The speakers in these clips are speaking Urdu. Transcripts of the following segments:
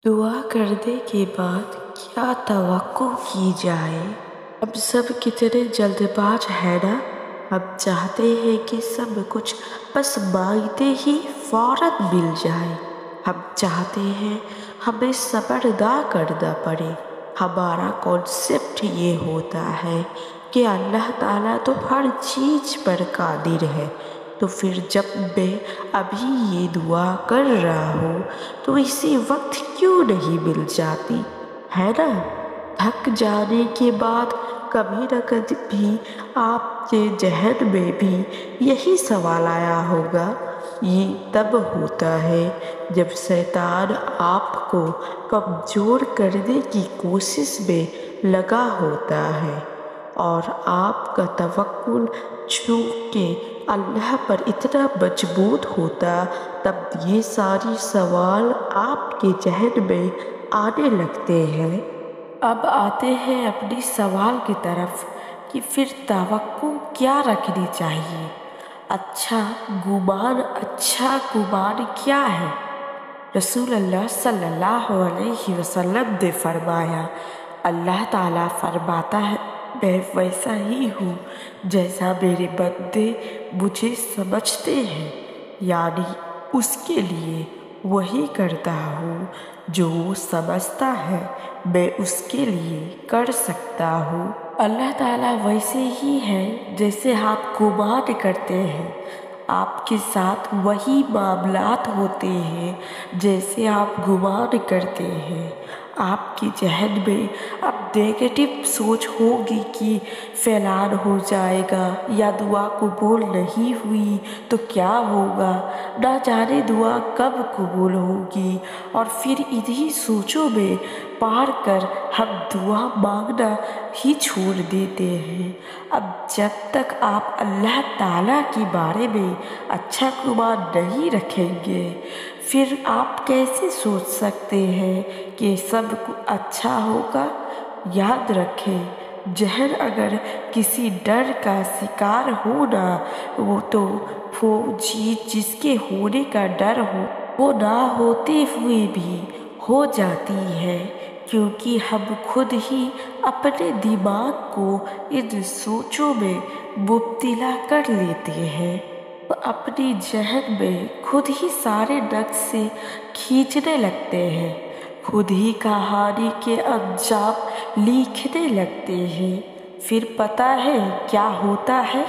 دعا کرنے کے بعد کیا توقع کی جائے؟ ہم سب کتنے جلد باز ہیں نا۔ ہم چاہتے ہیں کہ سب کچھ بس مانگتے ہی فوراً مل جائے۔ ہم چاہتے ہیں ہمیں صبر نہ کرنا پڑے۔ ہمارا کانسیپٹ یہ ہوتا ہے کہ اللہ تعالیٰ تو ہر چیز پر قادر ہے، تو پھر جب میں ابھی یہ دعا کر رہا ہوں تو اسی وقت کیوں نہیں مل جاتی ہے نا۔ تھک جانے کے بعد کبھی نہ کبھی آپ کے ذہن میں بھی یہی سوال آیا ہوگا۔ یہ تب ہوتا ہے جب شیطان آپ کو کمزور کرنے کی کوشش میں لگا ہوتا ہے اور آپ کا توکل چونکہ اللہ پر اتنا مضبوط ہوتا، تب یہ ساری سوال آپ کے ذہن میں آنے لگتے ہیں۔ اب آتے ہیں اپنی سوال کی طرف کہ پھر توقع کیا رکھنی چاہیے؟ اچھا گمان کیا ہے؟ رسول اللہ صلی اللہ علیہ وسلم نے فرمایا، اللہ تعالیٰ فرماتا ہے میں ویسا ہی ہوں جیسا میرے بندے مجھے سمجھتے ہیں، یعنی اس کے لیے وہی کرتا ہوں جو وہ سمجھتا ہے میں اس کے لیے کر سکتا ہوں۔ اللہ تعالیٰ ویسے ہی ہے جیسے آپ گمان کرتے ہیں، آپ کے ساتھ وہی معاملات ہوتے ہیں جیسے آپ گمان کرتے ہیں۔ آپ کے ذہن میں اب نیگیٹو سوچ ہوگی کہ فیلان ہو جائے گا یا دعا قبول نہیں ہوئی تو کیا ہوگا، نہ جانے دعا کب قبول ہوگی، اور پھر انہی سوچوں میں پڑ کر ہم دعا مانگنا ہی چھوڑ دیتے ہیں۔ اب جب تک آپ اللہ تعالیٰ کے بارے میں اچھا گمان نہیں رکھیں گے، پھر آپ کیسے سوچ سکتے ہیں کہ سب اچھا ہوگا؟ یاد رکھیں، ذہن اگر کسی ڈر کا شکار ہو نا تو وہ چیز جس کے ہونے کا ڈر ہو وہ نہ ہوتے ہوئے بھی ہو جاتی ہے، کیونکہ ہم خود ہی اپنے دماغ کو ان سوچوں میں مبتلا کر لیتے ہیں۔ اپنی ذہن میں خود ہی سارے نقشے کھینچنے لگتے ہیں، خود ہی کہانی کے انجام لکھنے لگتے ہیں۔ پھر پتہ ہے کیا ہوتا ہے؟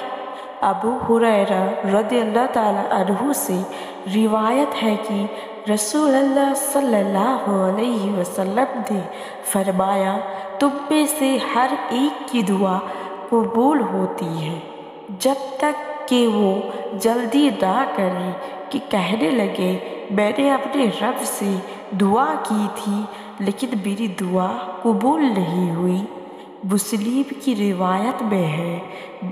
ابو ہریرہ رضی اللہ تعالیٰ عنہ سے روایت ہے کہ رسول اللہ صلی اللہ علیہ وسلم نے فرمایا، تم میں سے ہر ایک کی دعا قبول ہوتی ہے جب تک کہ وہ جلدی نہ کرے کہ کہنے لگے میں نے اپنے رب سے دعا کی تھی لیکن میری دعا قبول نہیں ہوئی۔ مسلم کی روایت میں ہے،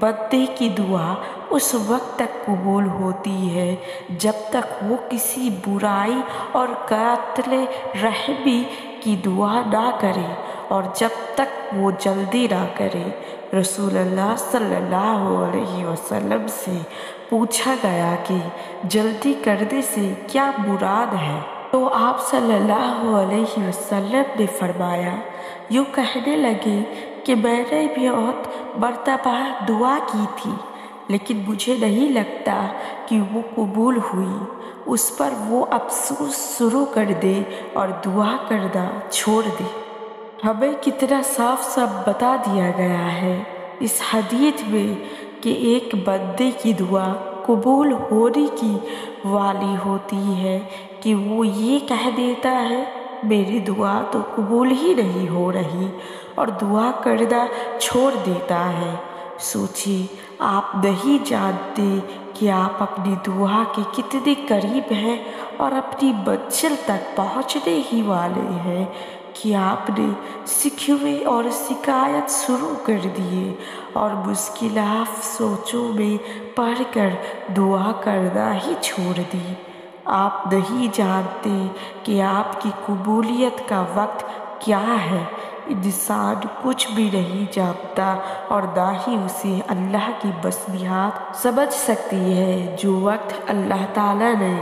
بندے کی دعا اس وقت تک قبول ہوتی ہے جب تک وہ کسی برائی اور قاتل رحمی کی دعا نہ کرے اور جب تک وہ جلدی نہ کرے۔ رسول اللہ صلی اللہ علیہ وسلم سے پوچھا گیا کہ جلدی کرنے سے کیا مراد ہے؟ تو آپ صلی اللہ علیہ وسلم نے فرمایا، یوں کہنے لگے کہ میں نے بھی بہت مرتبہ دعا کی تھی لیکن مجھے نہیں لگتا کہ وہ قبول ہوئی۔ اس پر وہ افسوس شروع کر دے اور دعا کرنا چھوڑ دے۔ ہمیں کتنا صاف صاف بتا دیا گیا ہے اس حدیث میں کہ ایک بندے کی دعا قبول ہونے کی والی ہوتی ہے کہ وہ یہ کہہ دیتا ہے میری دعا تو قبول ہی نہیں ہو رہی، اور دعا کرنا چھوڑ دیتا ہے۔ سوچیے، آپ نہیں جانتے کہ آپ اپنی دعا کے کتنے قریب ہیں اور اپنی منزل تک پہنچنے ہی والے ہیں کہ آپ نے شکوے اور شکایت شروع کر دیے اور مشکلات سوچوں میں پڑ کر دعا کرنا ہی چھوڑ دی۔ آپ نہیں جانتے کہ آپ کی قبولیت کا وقت کیا ہے، انسان کچھ بھی نہیں جانتا اور نہ ہی اسے اللہ کی مصلحت سمجھ سکتی ہے۔ جو وقت اللہ تعالیٰ نے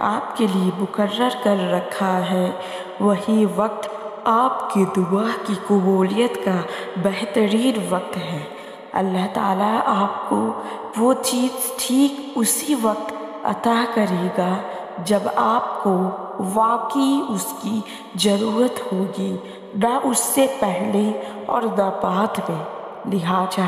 آپ کے لیے مقرر کر رکھا ہے وہی وقت آپ کی دعا کی قبولیت کا بہترین وقت ہے۔ اللہ تعالیٰ آپ کو وہ چیز ٹھیک اسی وقت عطا کرے گا جب آپ کو واقعی اس کی ضرورت ہوگی، نہ اس سے پہلے اور نہ بعد میں۔ لہٰذا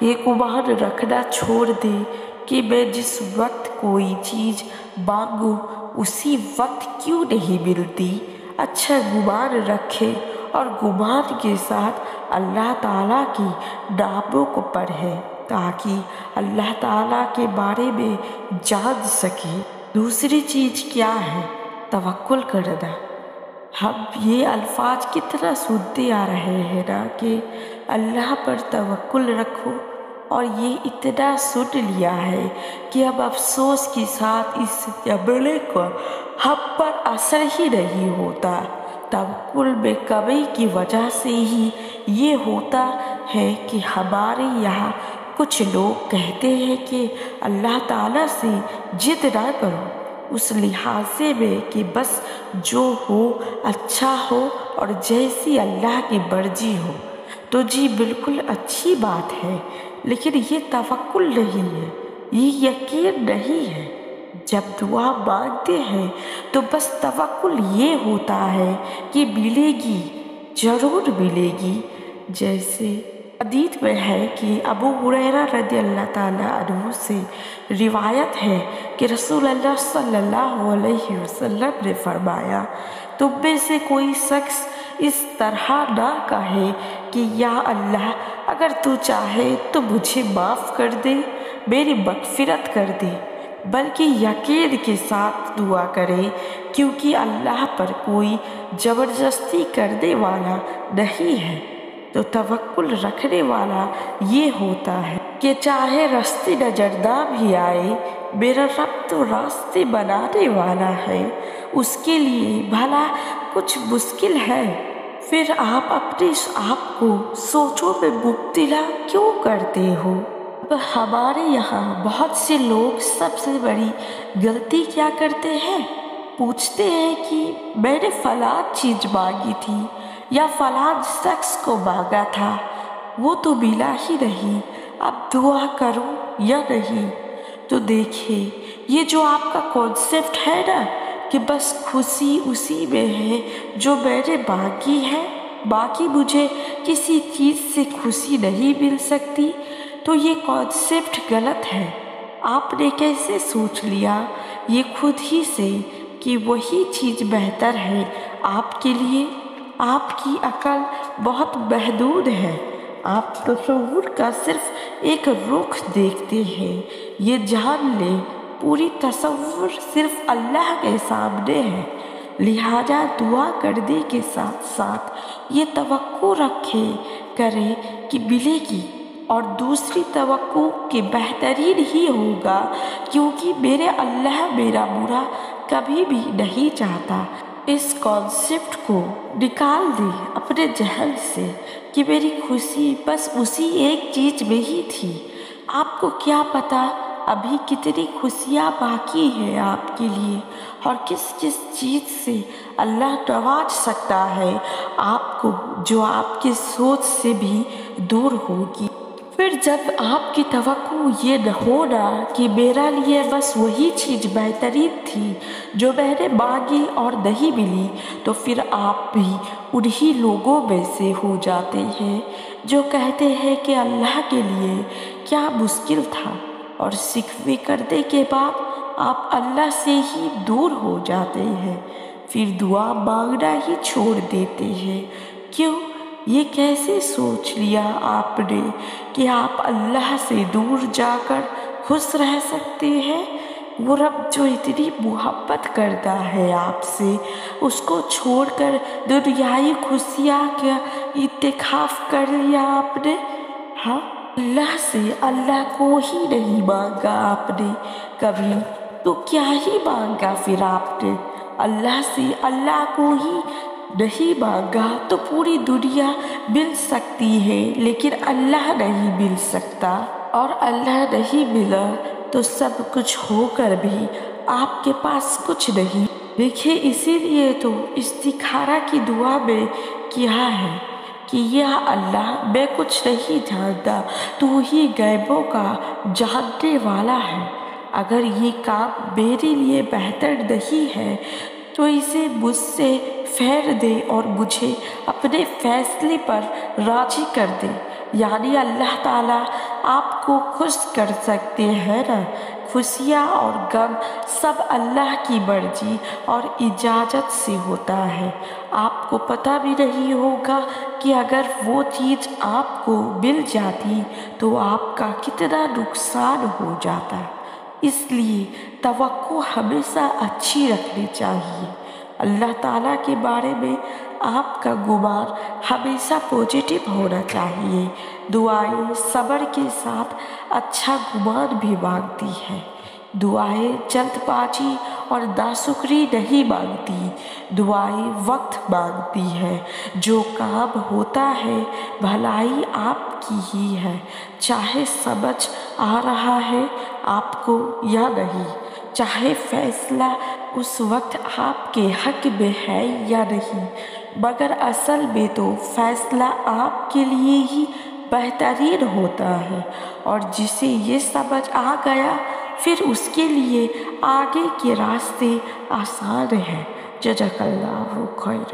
یہ گمان رکھنا چھوڑ دیں کہ میں جس وقت کوئی چیز مانگوں اسی وقت کیوں نہیں ملتی۔ اچھا گمان رکھیں اور گمان کے ساتھ اللہ تعالیٰ کی ناموں کو پڑھیں تاکہ اللہ تعالیٰ کے بارے میں جان سکیں۔ دوسری چیز کیا ہے؟ توکل کرنا۔ ہم یہ الفاظ کتنا سنتے آ رہے ہیں نا کہ اللہ پر توکل رکھو، اور یہ اتنا سن لیا ہے کہ اب افسوس کے ساتھ اس جملے کا ہم پر اثر ہی نہیں ہوتا۔ توکل میں کمی کی وجہ سے ہی یہ ہوتا ہے کہ ہمارے یہاں کچھ لوگ کہتے ہیں کہ اللہ تعالیٰ سے ضد نہ کرو، اس لحاظ میں کہ بس جو ہو اچھا ہو اور جیسی اللہ کی مرضی ہو۔ تو جی بالکل اچھی بات ہے، لیکن یہ توکل نہیں ہے، یہ یقین نہیں ہے۔ جب دعا مانگتے ہیں تو بس توکل یہ ہوتا ہے کہ ملے گی، ضرور ملے گی۔ جیسے حدیث میں ہے کہ ابو ہریرہ رضی اللہ تعالیٰ عنہ سے روایت ہے کہ رسول اللہ صلی اللہ علیہ وسلم نے فرمایا، تم میں سے کوئی شخص اس طرح نہ کہے کہ یا اللہ اگر تو چاہے تو مجھے معاف کر دے، میری مغفرت کر دے، بلکہ یقین کے ساتھ دعا کرے، کیونکہ اللہ پر کوئی زبردستی کرنے والا نہیں ہے۔ تو توکل رکھنے والا یہ ہوتا ہے کہ چاہے راستے نظر نہ بھی آئے، میرا رب تو راستے بنانے والا ہے، اس کے لیے بھلا کچھ مشکل ہے۔ پھر آپ اپنے آپ کو سوچوں میں مبتلا کیوں کرتے ہو؟ اب ہمارے یہاں بہت سے لوگ سب سے بڑی غلطی کیا کرتے ہیں؟ پوچھتے ہیں کہ میں نے فلاں چیز مانگی تھی یا فلاں شخص کو مانگا تھا، وہ تو ملا ہی نہیں، اب دعا کروں یا نہیں؟ تو دیکھیں یہ جو آپ کا کانسیپٹ ہے نا کہ بس خوشی اسی میں ہے جو میں نے مانگی ہے، باقی مجھے کسی چیز سے خوشی نہیں مل سکتی، تو یہ کانسیپٹ غلط ہے۔ آپ نے کیسے سوچ لیا یہ خود ہی سے کہ وہی چیز بہتر ہے آپ کے لیے؟ آپ کی عقل بہت محدود ہے، آپ تصور کا صرف ایک رخ دیکھتے ہیں۔ یہ جان لیں پوری تصور صرف اللہ کے سامنے ہے، لہذا دعا کرنے کے ساتھ ساتھ یہ توقع رکھے کریں کہ ملے گی، اور دوسری توقع کہ بہترین ہی ہوگا، کیونکہ میرے اللہ میرا برا کبھی بھی نہیں چاہتا۔ اس کانسیپٹ کو نکال دیں اپنے ذہن سے کہ میری خوشی بس اسی ایک چیز میں ہی تھی۔ آپ کو کیا پتا ابھی کتنی خوشیاں باقی ہیں آپ کے لیے، اور کس کس چیز سے اللہ نواز سکتا ہے آپ کو جو آپ کی سوچ سے بھی دور ہوگی۔ پھر جب آپ کی توقع یہ نہ ہونا کہ میرا لیے بس وہی چیز بہترین تھی جو میں نے مانگی اور نہیں ملی، تو پھر آپ بھی انہی لوگوں میں سے ہو جاتے ہیں جو کہتے ہیں کہ اللہ کے لیے کیا مشکل تھا، اور شکوے کرنے کے بعد آپ اللہ سے ہی دور ہو جاتے ہیں، پھر دعا مانگنا ہی چھوڑ دیتے ہیں۔ کیوں؟ یہ کیسے سوچ لیا آپ نے کہ آپ اللہ سے دور جا کر خوش رہ سکتے ہیں؟ وہ رب جو اتنی محبت کرتا ہے آپ سے، اس کو چھوڑ کر دنیائی خوشیاں کا انتخاب کر لیا آپ نے؟ ہاں، اللہ سے اللہ کو ہی نہیں مانگا آپ نے کبھی، تو کیا ہی مانگا پھر آپ نے؟ اللہ سے اللہ کو ہی نہیں مانگا تو پوری دنیا مل سکتی ہے، لیکن اللہ نہیں مل سکتا، اور اللہ نہیں ملا تو سب کچھ ہو کر بھی آپ کے پاس کچھ نہیں۔ دیکھیں، اسی لیے تو استخارہ کی دعا میں کیا ہے کہ یا اللہ، میں کچھ نہیں جانتا، تو ہی غیبوں کا جاننے والا ہے۔ اگر یہ کام میرے لیے بہتر نہیں ہے تو اسے مجھ سے پھیر دے اور مجھے اپنے فیصلے پر راضی کر دے۔ یعنی اللہ تعالیٰ آپ کو خوش کر سکتے ہیں نا۔ خوشیاں اور غم سب اللہ کی مرضی اور اجازت سے ہوتا ہے۔ آپ کو پتہ بھی نہیں ہوگا کہ اگر وہ چیز آپ کو مل جاتی تو آپ کا کتنا نقصان ہو جاتا۔ اس لیے توقع ہمیشہ اچھی رکھنی چاہیے۔ اللہ تعالیٰ کے بارے میں آپ کا گمان ہمیشہ پازیٹیو ہونا چاہیے۔ دعائیں صبر کے ساتھ اچھا گمان بھی مانگتی ہیں۔ دعائیں جلد بازی اور ناشکری نہیں مانگتی، دعائیں وقت مانگتی ہے۔ جو کام ہوتا ہے بھلائی آپ کی ہی ہے، چاہے سمجھ آ رہا ہے آپ کو یا نہیں، چاہے فیصلہ اس وقت آپ کے حق میں ہے یا نہیں، مگر اصل میں تو فیصلہ آپ کے لیے ہی بہترین ہوتا ہے، اور جسے یہ سمجھ آ گیا پھر اس کے لیے آگے کے راستے آسان ہیں۔ جزاک اللہ خیر۔